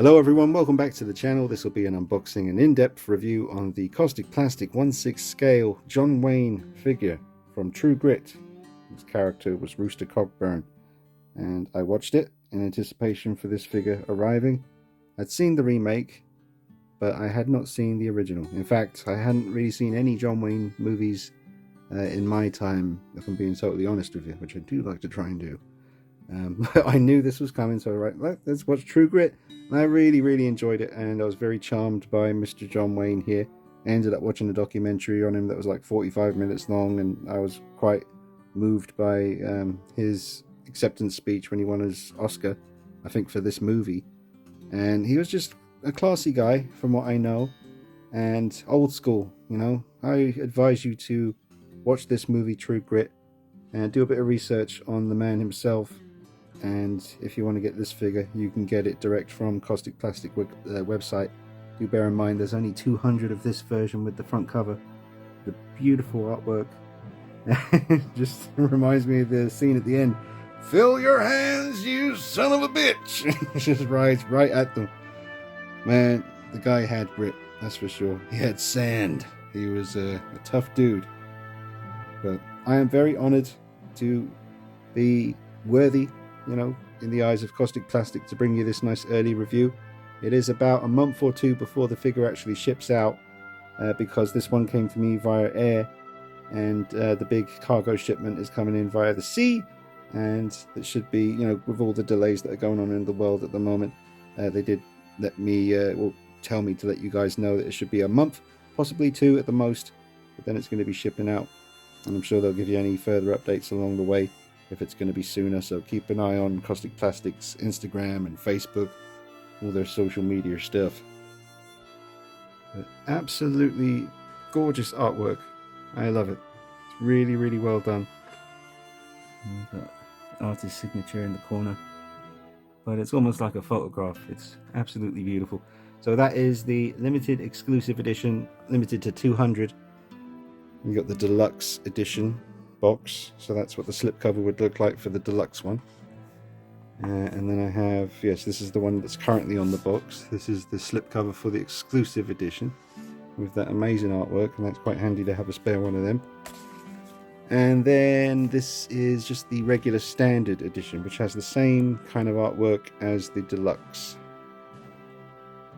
Hello everyone, welcome back to the channel. This will be an unboxing and in-depth review on the Kaustic Plastik 1/6 scale John Wayne figure from True Grit. His character was Rooster Cogburn, and I watched it in anticipation for this figure arriving. I'd seen the remake, but I had not seen the original. In fact, I hadn't really seen any John Wayne movies in my time, if I'm being totally honest with you, which I do like to try and do. But I knew this was coming, so let's watch True Grit. And I really enjoyed it, and I was very charmed by Mr. John Wayne here. I ended up watching a documentary on him that was like 45 minutes long, and I was quite moved by his acceptance speech when he won his Oscar, I think, for this movie. And he was just a classy guy, from what I know, and old school, you know. I advise you to watch this movie, True Grit, and do a bit of research on the man himself. And if you want to get this figure, you can get it direct from Kaustic Plastik website. Do bear in mind there's only 200 of this version with the front cover. The beautiful artwork. Just reminds me of the scene at the end. Fill your hands, you son of a bitch! Just rides right at them. Man, the guy had grit, that's for sure. He had sand. He was a tough dude. But I am very honored to be worthy, you know, in the eyes of Kaustic Plastik, to bring you this nice early review. It is about a month or two before the figure actually ships out, because this one came to me via air, and the big cargo shipment is coming in via the sea, and it should be, you know, with all the delays that are going on in the world at the moment, they did let me, tell me to let you guys know that it should be a month, possibly two at the most, but then it's going to be shipping out, and I'm sure they'll give you any further updates along the way if it's going to be sooner. So keep an eye on Kaustic Plastik's Instagram and Facebook, all their social media stuff. But absolutely gorgeous artwork. I love it. It's really well done. We've got artist's signature in the corner, but it's almost like a photograph. It's absolutely beautiful. So that is the limited exclusive edition, limited to 200. We got the deluxe edition box, so that's what the slipcover would look like for the deluxe one. And then I have, yes, this is the one that's currently on the box. This is the slipcover for the exclusive edition with that amazing artwork, and that's quite handy to have a spare one of them. And then this is just the regular standard edition, which has the same kind of artwork as the deluxe.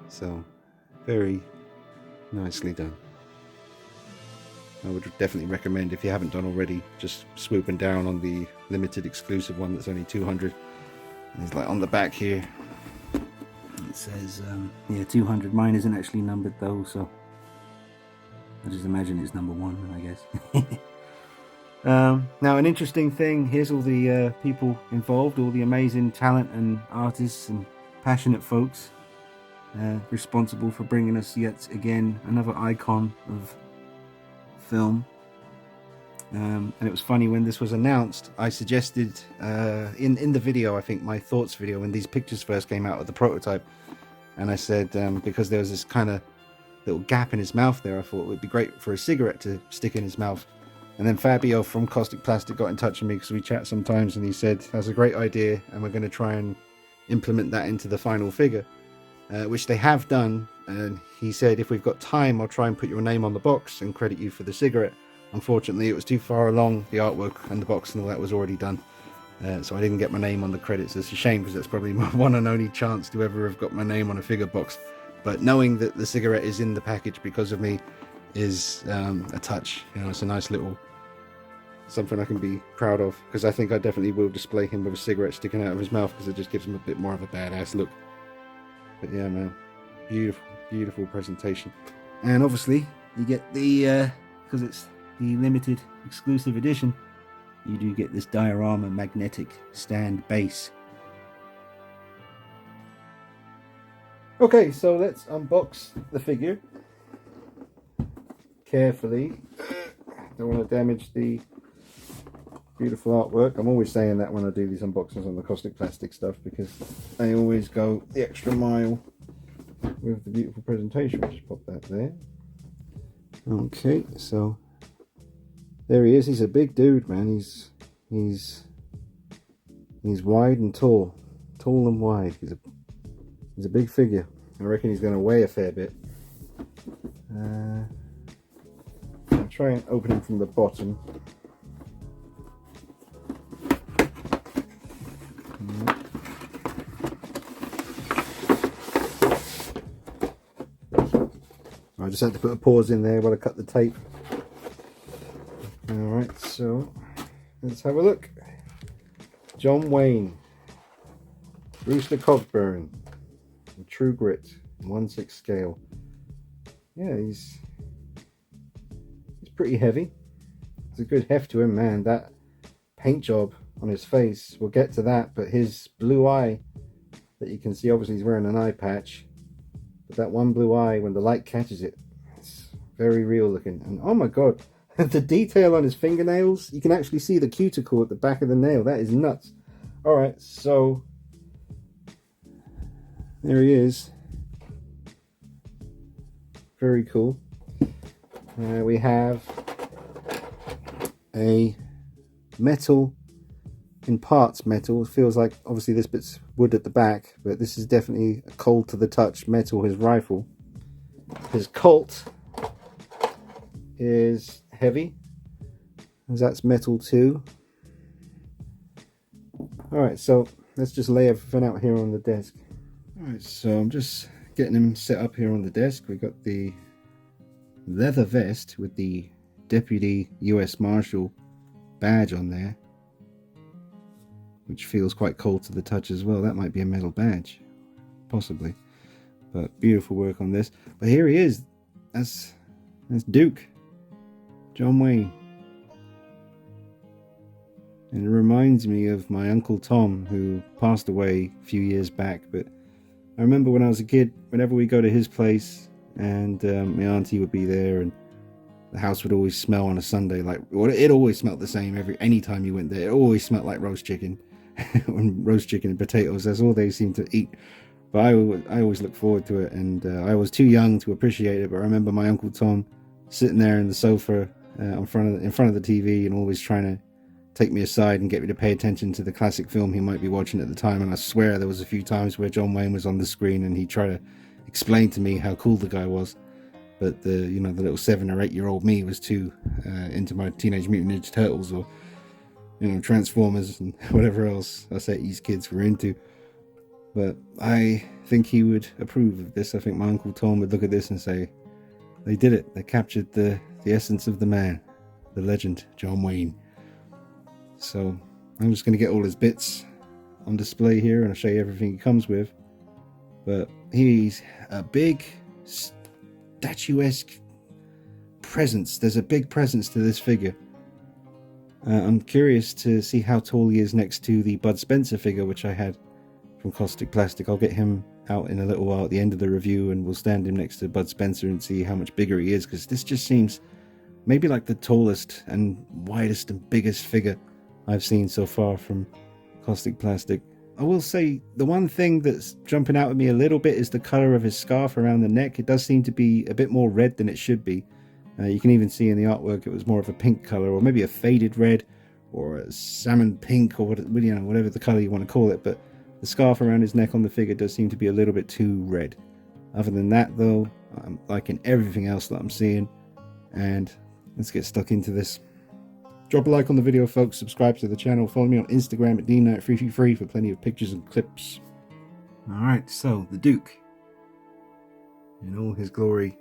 So very nicely done. I would definitely recommend, if you haven't done already, just swooping down on the limited exclusive one that's only 200. And it's like on the back here, it says, yeah, 200. Mine isn't actually numbered though, so I just imagine it's number 1, I guess. Now, an interesting thing, here's all the people involved, all the amazing talent and artists and passionate folks responsible for bringing us yet again another icon of film. And it was funny, when this was announced, I suggested in the video, I think my thoughts video, when these pictures first came out of the prototype, and I said, because there was this kind of little gap in his mouth there, I thought it would be great for a cigarette to stick in his mouth. And then Fabio from Kaustic Plastik got in touch with me, because we chat sometimes, and he said that's a great idea, and we're going to try and implement that into the final figure, which they have done. And he said, if we've got time, I'll try and put your name on the box and credit you for the cigarette. Unfortunately, it was too far along, the artwork and the box and all that was already done, so I didn't get my name on the credits. It's a shame, because that's probably my one and only chance to ever have got my name on a figure box. But knowing that the cigarette is in the package because of me is a touch. You know, it's a nice little something I can be proud of, because I think I definitely will display him with a cigarette sticking out of his mouth, because it just gives him a bit more of a badass look. But yeah, man, beautiful presentation. And obviously you get the because it's the limited exclusive edition, you do get this diorama magnetic stand base. Okay, so let's unbox the figure carefully. Don't want to damage the beautiful artwork. I'm always saying that when I do these unboxings on the Kaustic Plastik stuff, because I always go the extra mile with the beautiful presentation. Just pop that there. Okay, so there he is. He's a big dude, man. He's wide and tall and wide. He's a He's a big figure. I reckon he's going to weigh a fair bit. I'll try and open him from the bottom. I just had to put a pause in there while I cut the tape. Alright, so let's have a look. John Wayne, Rooster Cogburn, True Grit, 1/6 scale. Yeah, he's pretty heavy. It's a good heft to him, man. That paint job on his face, we'll get to that, but his blue eye that you can see, obviously he's wearing an eye patch, but that one blue eye, when the light catches it, it's very real looking. And oh my god, the detail on his fingernails, you can actually see the cuticle at the back of the nail. That is nuts. Alright, so there he is. Very cool. We have a metal, in parts metal. It feels like obviously this bit's wood at the back, but this is definitely a cold to the touch metal. His rifle. His Colt is heavy, as that's metal too. Alright, so let's just lay everything out here on the desk. Alright, so I'm just getting him set up here on the desk. We got the leather vest with the Deputy US Marshal badge on there, which feels quite cold to the touch as well. That might be a metal badge, possibly, but beautiful work on this. But here he is. That's Duke, John Wayne. And it reminds me of my Uncle Tom, who passed away a few years back. But I remember when I was a kid, whenever we go to his place, and my auntie would be there, and the house would always smell on a Sunday like, well, it always smelled the same any time you went there. It always smelled like roast chicken. And roast chicken and potatoes, that's all they seem to eat. But I always look forward to it, and I was too young to appreciate it. But I remember my Uncle Tom sitting there in the sofa in front of the TV, and always trying to take me aside and get me to pay attention to the classic film he might be watching at the time. And I swear there was a few times where John Wayne was on the screen and he tried to explain to me how cool the guy was, but the little 7 or 8 year old me was too into my Teenage Mutant Ninja Turtles or Transformers and whatever else us 80s kids were into. But I think he would approve of this. I think my Uncle Tom would look at this and say, they did it. They captured the essence of the man, the legend, John Wayne. So I'm just going to get all his bits on display here, and I'll show you everything he comes with. But he's a big statuesque presence. There's a big presence to this figure. I'm curious to see how tall he is next to the Bud Spencer figure, which I had from Kaustic Plastik. I'll get him out in a little while at the end of the review, and we'll stand him next to Bud Spencer and see how much bigger he is, because this just seems maybe like the tallest and widest and biggest figure I've seen so far from Kaustic Plastik. I will say the one thing that's jumping out at me a little bit is the color of his scarf around the neck. It does seem to be a bit more red than it should be. You can even see in the artwork it was more of a pink color, or maybe a faded red, or a salmon pink, or whatever the color you want to call it. But the scarf around his neck on the figure does seem to be a little bit too red. Other than that, though, I'm liking everything else that I'm seeing. And let's get stuck into this. Drop a like on the video, folks. Subscribe to the channel. Follow me on Instagram at DKnight333 for plenty of pictures and clips. Alright, so the Duke in all his glory,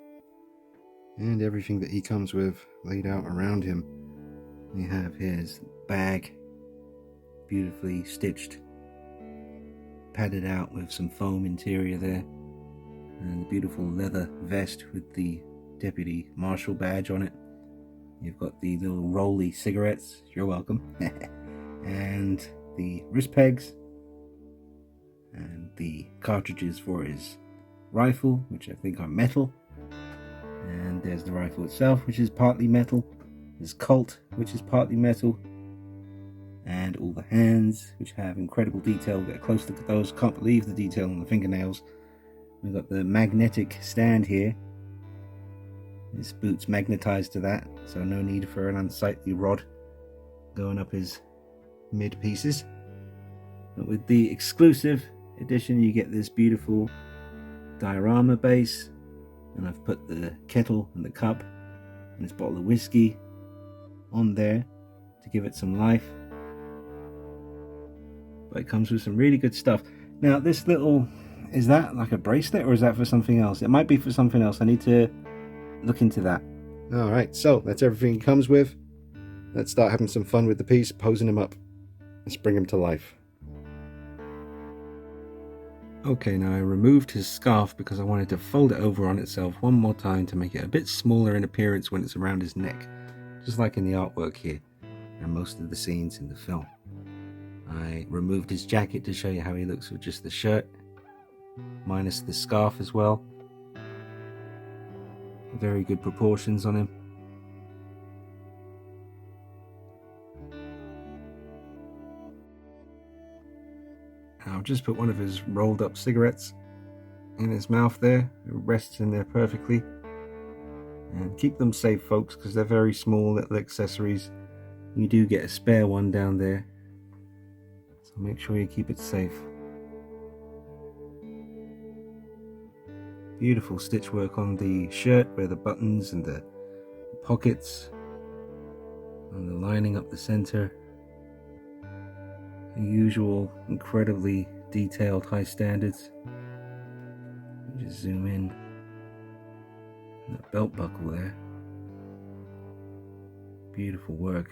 and everything that he comes with laid out around him. We have his bag, beautifully stitched, padded out with some foam interior there, and the beautiful leather vest with the Deputy Marshal badge on it. You've got the little rolly cigarettes, you're welcome, and the wrist pegs, and the cartridges for his rifle, which I think are metal. And there's the rifle itself, which is partly metal. His Colt, which is partly metal. And all the hands, which have incredible detail. We'll get a close look at those. Can't believe the detail on the fingernails. We've got the magnetic stand here. His boot's magnetized to that, so no need for an unsightly rod going up his mid pieces. But with the exclusive edition you get this beautiful diorama base, and I've put the kettle and the cup and this bottle of whiskey on there to give it some life. But it comes with some really good stuff. Now this little, is that like a bracelet or is that for something else? It might be for something else. I need to look into that. Alright, so that's everything it comes with. Let's start having some fun with the piece, posing him up. Let's bring him to life. Okay, now I removed his scarf because I wanted to fold it over on itself one more time to make it a bit smaller in appearance when it's around his neck, just like in the artwork here and most of the scenes in the film. I removed his jacket to show you how he looks with just the shirt, minus the scarf as well. Very good proportions on him. I'll just put one of his rolled up cigarettes in his mouth there. It rests in there perfectly. And keep them safe, folks, because they're very small little accessories. You do get a spare one down there, so make sure you keep it safe. Beautiful stitch work on the shirt where the buttons and the pockets and the lining up the center. The usual incredibly detailed high standards. Just zoom in. And that belt buckle there. Beautiful work.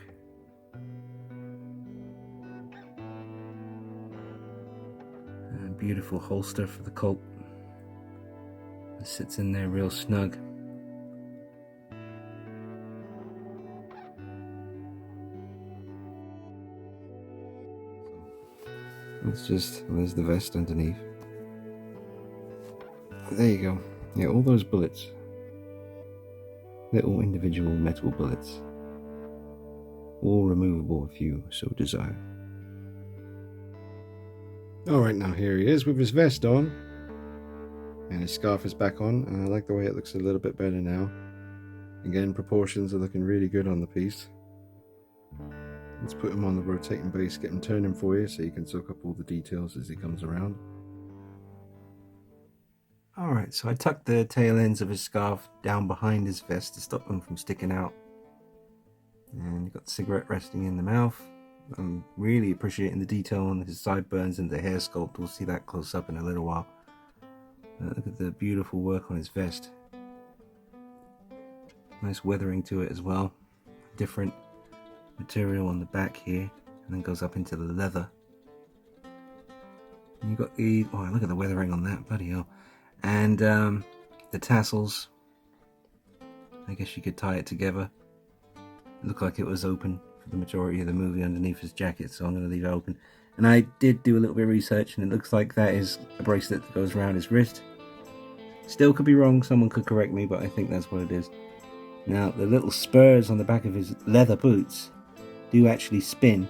And beautiful holster for the Colt. It sits in there real snug. There's the vest underneath. There you go. Yeah, all those bullets. Little individual metal bullets. All removable if you so desire. Alright, now here he is with his vest on. And his scarf is back on. And I like the way it looks a little bit better now. Again, proportions are looking really good on the piece. Let's put him on the rotating base, get him turning for you so you can soak up all the details as he comes around. Alright, so I tucked the tail ends of his scarf down behind his vest to stop them from sticking out. And you've got the cigarette resting in the mouth. I'm really appreciating the detail on his sideburns and the hair sculpt. We'll see that close up in a little while. Look at the beautiful work on his vest. Nice weathering to it as well. Different material on the back here, and then goes up into the leather. And you've got the, oh, look at the weathering on that, bloody hell. And the tassels, I guess you could tie it together. It looked like it was open for the majority of the movie underneath his jacket, so I'm going to leave it open. And I did do a little bit of research, and it looks like that is a bracelet that goes around his wrist. Still could be wrong, someone could correct me, but I think that's what it is. Now, the little spurs on the back of his leather boots do actually spin.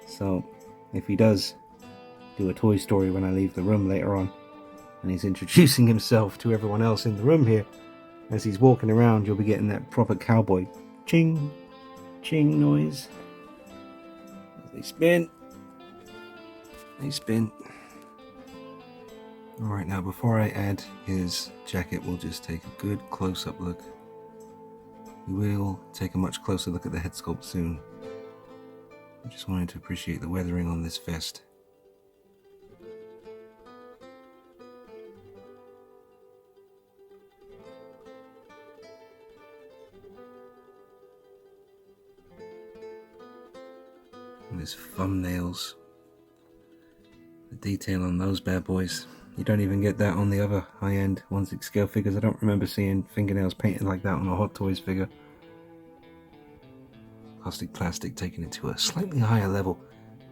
So, if he does do a Toy Story when I leave the room later on, and he's introducing himself to everyone else in the room here, as he's walking around, you'll be getting that proper cowboy ching, ching noise. They spin. They spin. Alright, now before I add his jacket, we'll just take a good close-up look. We will take a much closer look at the head sculpt soon. I just wanted to appreciate the weathering on this vest. And his thumbnails. The detail on those bad boys. You don't even get that on the other high-end 1/6 scale figures. I don't remember seeing fingernails painted like that on a Hot Toys figure. Kaustic Plastik taking it to a slightly higher level,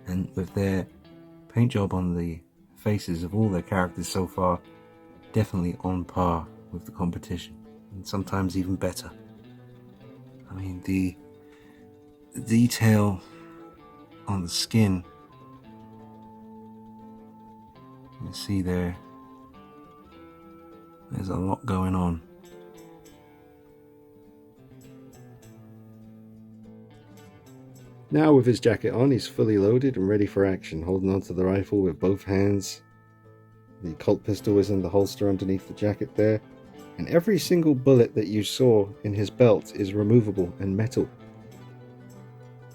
and with their paint job on the faces of all their characters so far, definitely on par with the competition, and sometimes even better. I mean, the detail on the skin, you see there's a lot going on. Now with his jacket on, he's fully loaded and ready for action, holding onto the rifle with both hands. The Colt pistol is in the holster underneath the jacket there, and every single bullet that you saw in his belt is removable and metal,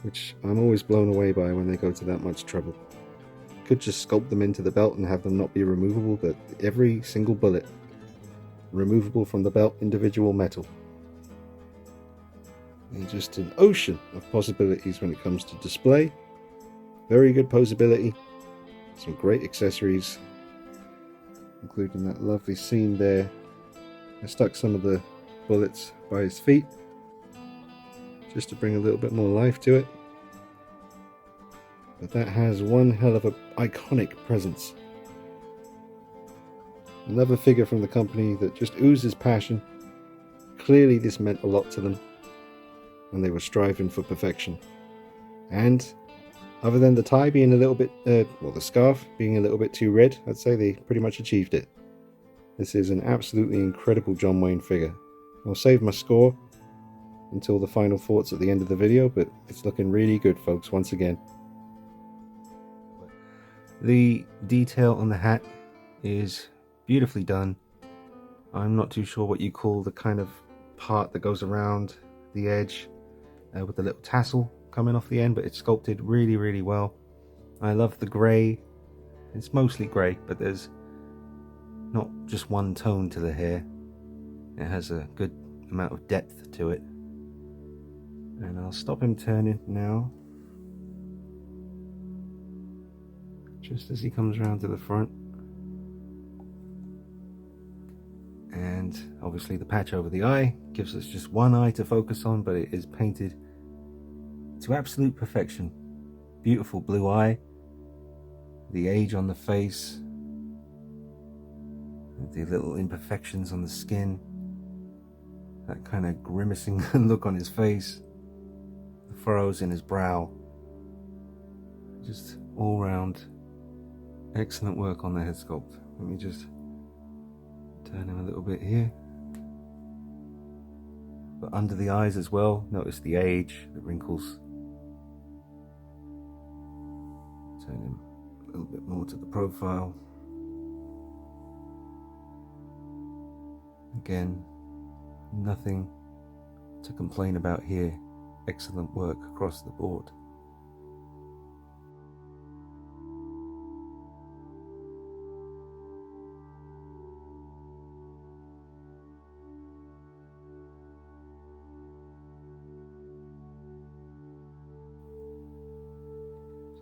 which I'm always blown away by when they go to that much trouble. Could just sculpt them into the belt and have them not be removable, but every single bullet removable from the belt, individual metal. And just an ocean of possibilities when it comes to display. Very good posability, some great accessories, including that lovely scene there. I stuck some of the bullets by his feet just to bring a little bit more life to it. But that has one hell of an iconic presence. Another figure from the company that just oozes passion. Clearly this meant a lot to them, and they were striving for perfection. And other than the tie being a little bit, well, the scarf being a little bit too red, I'd say they pretty much achieved it. This is an absolutely incredible John Wayne figure. I'll save my score until the final thoughts at the end of the video, but it's looking really good, folks, once again. The detail on the hat is beautifully done. I'm not too sure what you call the kind of part that goes around the edge with the little tassel coming off the end, but it's sculpted really, really well. I love the grey. It's mostly grey, but there's not just one tone to the hair. It has a good amount of depth to it. And I'll stop him turning now, just as he comes around to the front. And obviously the patch over the eye gives us just one eye to focus on, but it is painted to absolute perfection. Beautiful blue eye, the age on the face, the little imperfections on the skin, that kind of grimacing look on his face, the furrows in his brow. Just all round excellent work on the head sculpt. Let me just turn him a little bit here. But under the eyes as well, notice the age, the wrinkles. Turn him a little bit more to the profile. Again, nothing to complain about here. Excellent work across the board.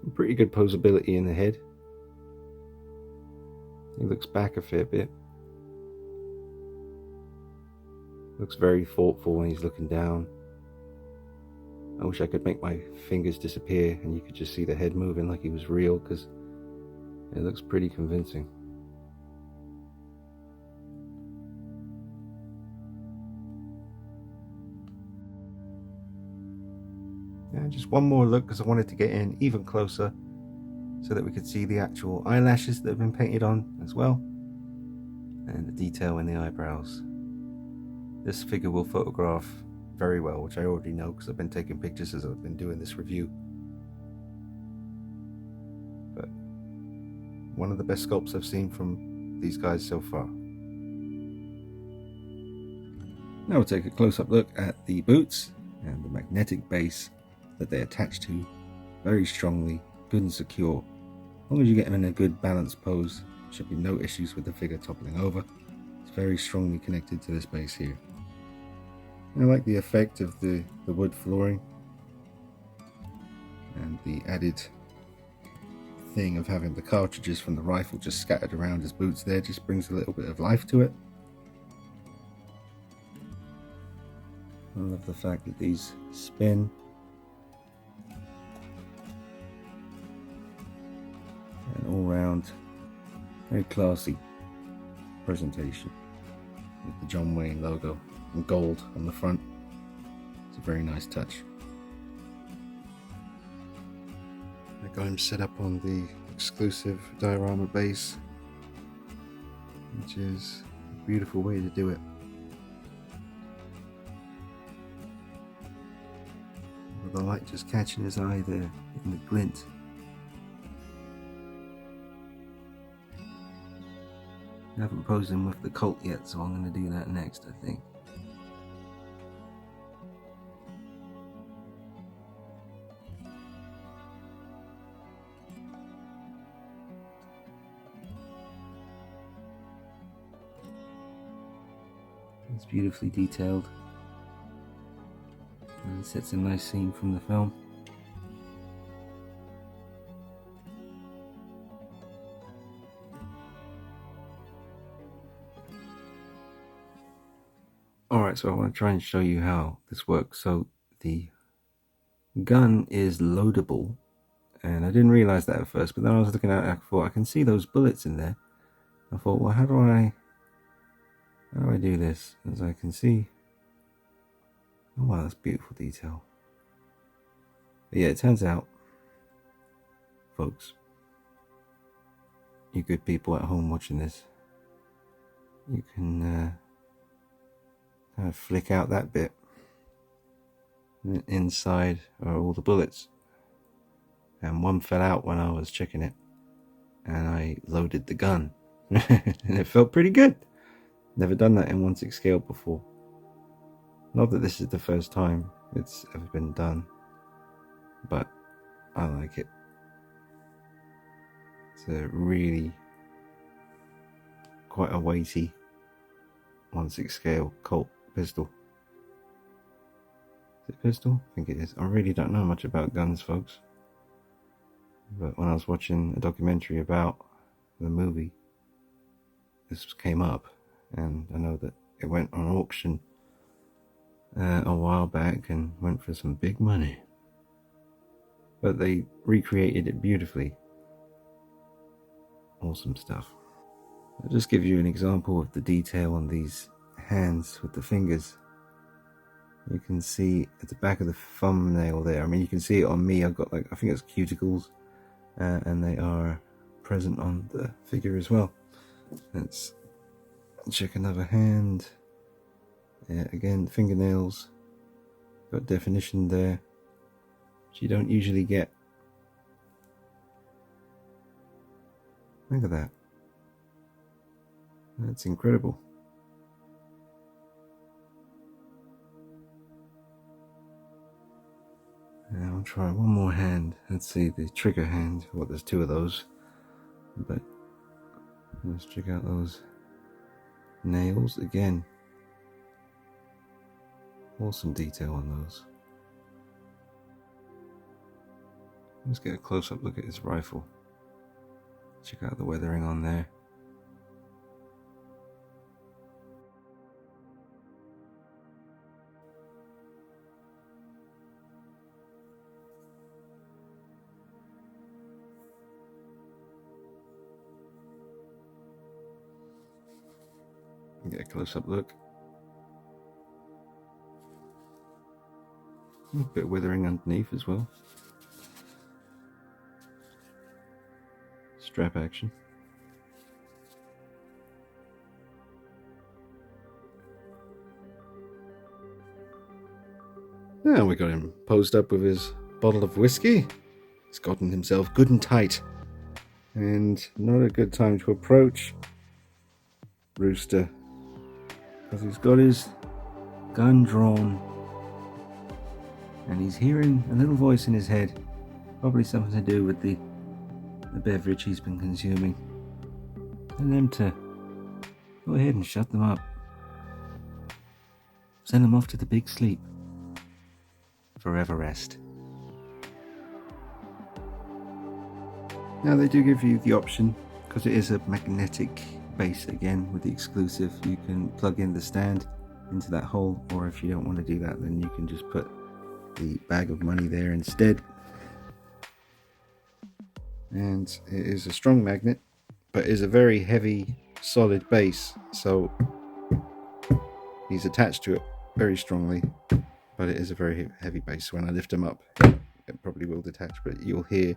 Some pretty good posability in the head. He looks back a fair bit. Looks very thoughtful when he's looking down. I wish I could make my fingers disappear and you could just see the head moving like he was real, because it looks pretty convincing. Yeah, just one more look, because I wanted to get in even closer so that we could see the actual eyelashes that have been painted on as well, and the detail in the eyebrows. This figure will photograph very well, which I already know because I've been taking pictures as I've been doing this review. But one of the best sculpts I've seen from these guys so far. Now we'll take a close-up look at the boots and the magnetic base that they attach to very strongly, good and secure. As long as you get them in a good balanced pose, there should be no issues with the figure toppling over. It's very strongly connected to this base here. I like the effect of the wood flooring and the added thing of having the cartridges from the rifle just scattered around his boots there. Just brings a little bit of life to it. I love the fact that these spin. And all round, very classy presentation with the John Wayne logo and gold on the front. It's a very nice touch. I got him set up on the exclusive diorama base, which is a beautiful way to do it. with the light just catching his eye there in the glint. I haven't posed him with the Colt yet, so I'm going to do that next, I think. It's beautifully detailed and sets a nice scene from the film. Alright, so I want to try and show you how this works. So the gun is loadable, and I didn't realize that at first, but then I was looking at it, I thought I can see those bullets in there. I thought, well, how do I do this? As I can see, oh wow, that's beautiful detail. But yeah, it turns out, folks, you good people at home watching this, you can kind of flick out that bit, and inside are all the bullets, and one fell out when I was checking it, and I loaded the gun, and it felt pretty good. Never done that in 1/6 scale before. Not that this is the first time it's ever been done, but I like it. It's a really quite a weighty 1/6 scale Colt pistol. Is it pistol? I think it is. I really don't know much about guns, folks. But when I was watching a documentary about the movie, this came up, and I know that it went on auction a while back and went for some big money. But they recreated it beautifully. Awesome stuff. I'll just give you an example of the detail on these hands with the fingers. You can see at the back of the thumbnail there, I mean you can see it on me, I've got like, I think it's cuticles, and they are present on the figure as well. Let's check another hand. Yeah, again, fingernails, got definition there, which you don't usually get. Look at that. That's incredible. Now I'll try one more hand. Let's see the trigger hand. Well, there's two of those, but let's check out those nails again. Awesome detail on those. Let's get a close-up look at his rifle. Check out the weathering on there. Get a close-up look. A bit of weathering underneath as well. Strap action. Now we got him posed up with his bottle of whiskey. He's gotten himself good and tight. And not a good time to approach Rooster, because he's got his gun drawn and he's hearing a little voice in his head, probably something to do with the beverage he's been consuming, and them to go ahead and shut them up, send them off to the big sleep, forever rest. Now they do give you the option, because it is a magnetic base again with the exclusive, you can plug in the stand into that hole, or if you don't want to do that, then you can just put the bag of money there instead. And it is a strong magnet, but is a very heavy solid base, so he's attached to it very strongly, but it is a very heavy base. When I lift him up, it probably will detach, but you'll hear,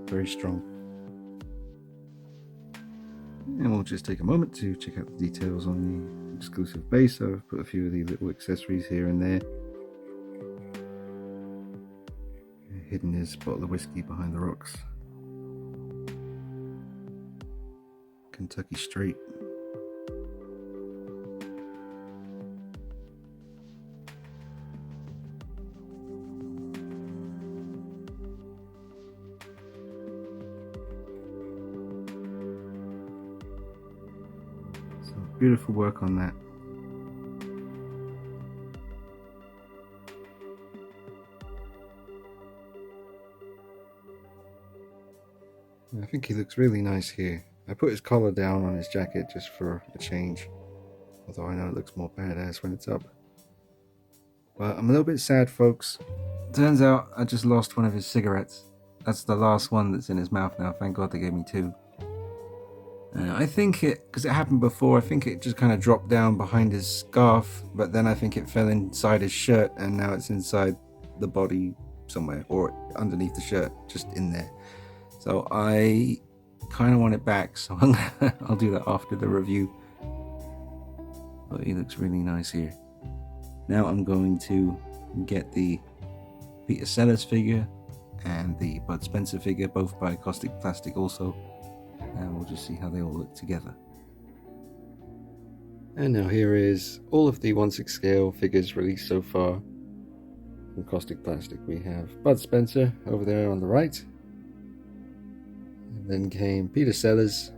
very strong. And we'll just take a moment to check out the details on the exclusive base. So I've put a few of the little accessories here and there. Hidden is a bottle of whiskey behind the rocks. Kentucky Straight. So beautiful work on that. I think he looks really nice here. I put his collar down on his jacket just for a change, although I know it looks more badass when it's up. But I'm a little bit sad, folks. Turns out I just lost one of his cigarettes. That's the last one that's in his mouth now. Thank God they gave me two. I think because it happened before, I think it just kind of dropped down behind his scarf, but then I think it fell inside his shirt, and now it's inside the body somewhere, or underneath the shirt, just in there. So I kind of want it back, so I'll do that after the review. But he looks really nice here. Now I'm going to get the Peter Sellers figure and the Bud Spencer figure, both by Kaustic Plastik also, and we'll just see how they all look together. And now here is all of the 1/6 scale figures released so far from Kaustic Plastik. We have Bud Spencer over there on the right. Then came Peter Sellers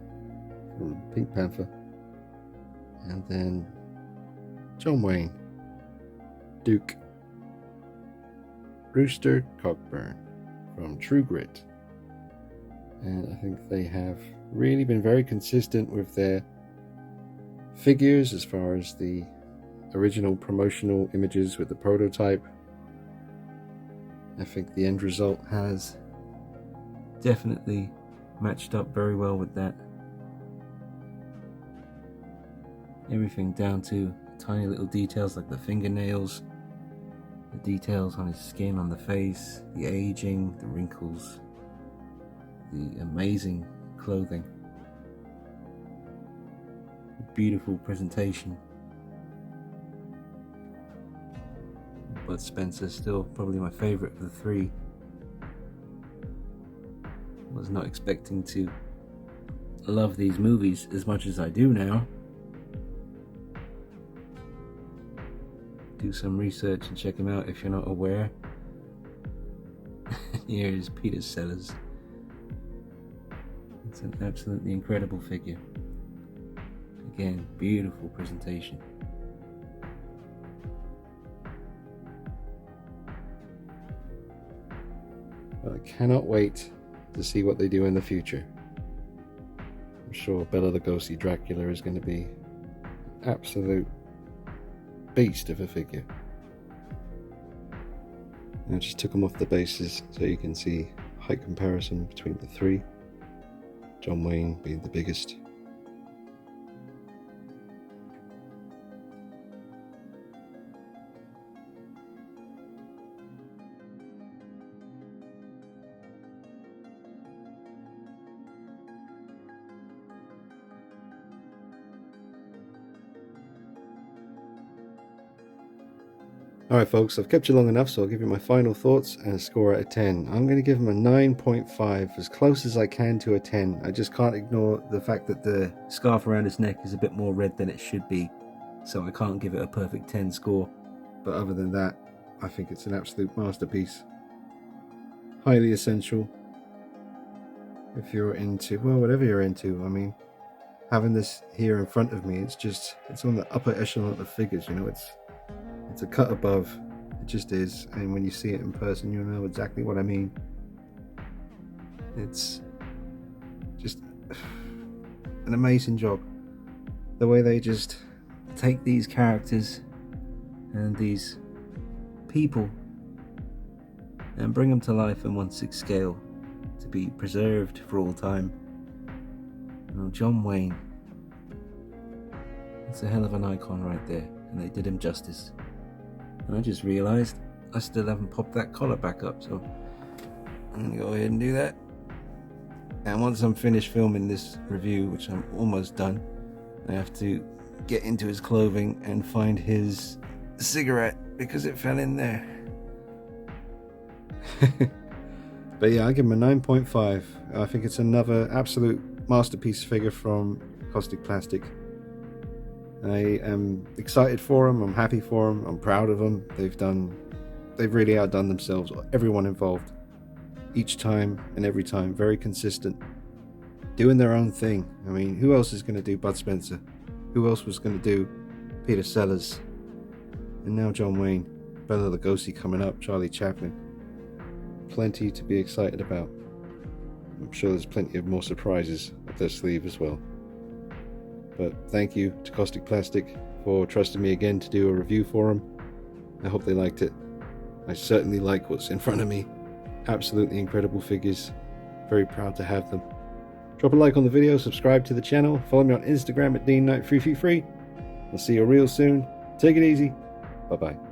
from Pink Panther, and then John Wayne, Duke, Rooster Cogburn from True Grit. And I think they have really been very consistent with their figures as far as the original promotional images with the prototype. I think the end result has definitely matched up very well with that. Everything down to tiny little details like the fingernails, the details on his skin, on the face, the aging, the wrinkles, the amazing clothing, the beautiful presentation. Bud Spencer's still probably my favorite of the three. Was not expecting to love these movies as much as I do now. Do some research and check them out if you're not aware. Here is Peter Sellers. It's an absolutely incredible figure. Again, beautiful presentation. I cannot wait to see what they do in the future. I'm sure Bela Lugosi Dracula is going to be an absolute beast of a figure. I just took them off the bases so you can see height comparison between the three, John Wayne being the biggest. Alright folks, I've kept you long enough, so I'll give you my final thoughts and a score out of 10. I'm going to give him a 9.5, as close as I can to a 10. I just can't ignore the fact that the scarf around his neck is a bit more red than it should be, so I can't give it a perfect 10 score. But other than that, I think it's an absolute masterpiece. Highly essential if you're into, well, whatever you're into. I mean, having this here in front of me, it's on the upper echelon of figures, you know, it's a cut above, it just is, and when you see it in person you'll know exactly what I mean. It's just an amazing job, the way they just take these characters and these people and bring them to life in 1/6 scale to be preserved for all time. You know, John Wayne, it's a hell of an icon right there, and they did him justice. And I just realised I still haven't popped that collar back up, so I'm going to go ahead and do that. And once I'm finished filming this review, which I'm almost done, I have to get into his clothing and find his cigarette because it fell in there. But yeah, I give him a 9.5. I think it's another absolute masterpiece figure from Kaustic Plastik. I am excited for them. I'm happy for them. I'm proud of them. They've really outdone themselves. Everyone involved, each time and every time, very consistent, doing their own thing. I mean, who else is going to do Bud Spencer? Who else was going to do Peter Sellers? And now John Wayne, Bela Lugosi coming up, Charlie Chaplin. Plenty to be excited about. I'm sure there's plenty of more surprises up their sleeve as well. But thank you to Kaustic Plastik for trusting me again to do a review for them. I hope they liked it. I certainly like what's in front of me. Absolutely incredible figures. Very proud to have them. Drop a like on the video, subscribe to the channel, follow me on Instagram at DeanKnight333. I'll see you real soon. Take it easy. Bye-bye.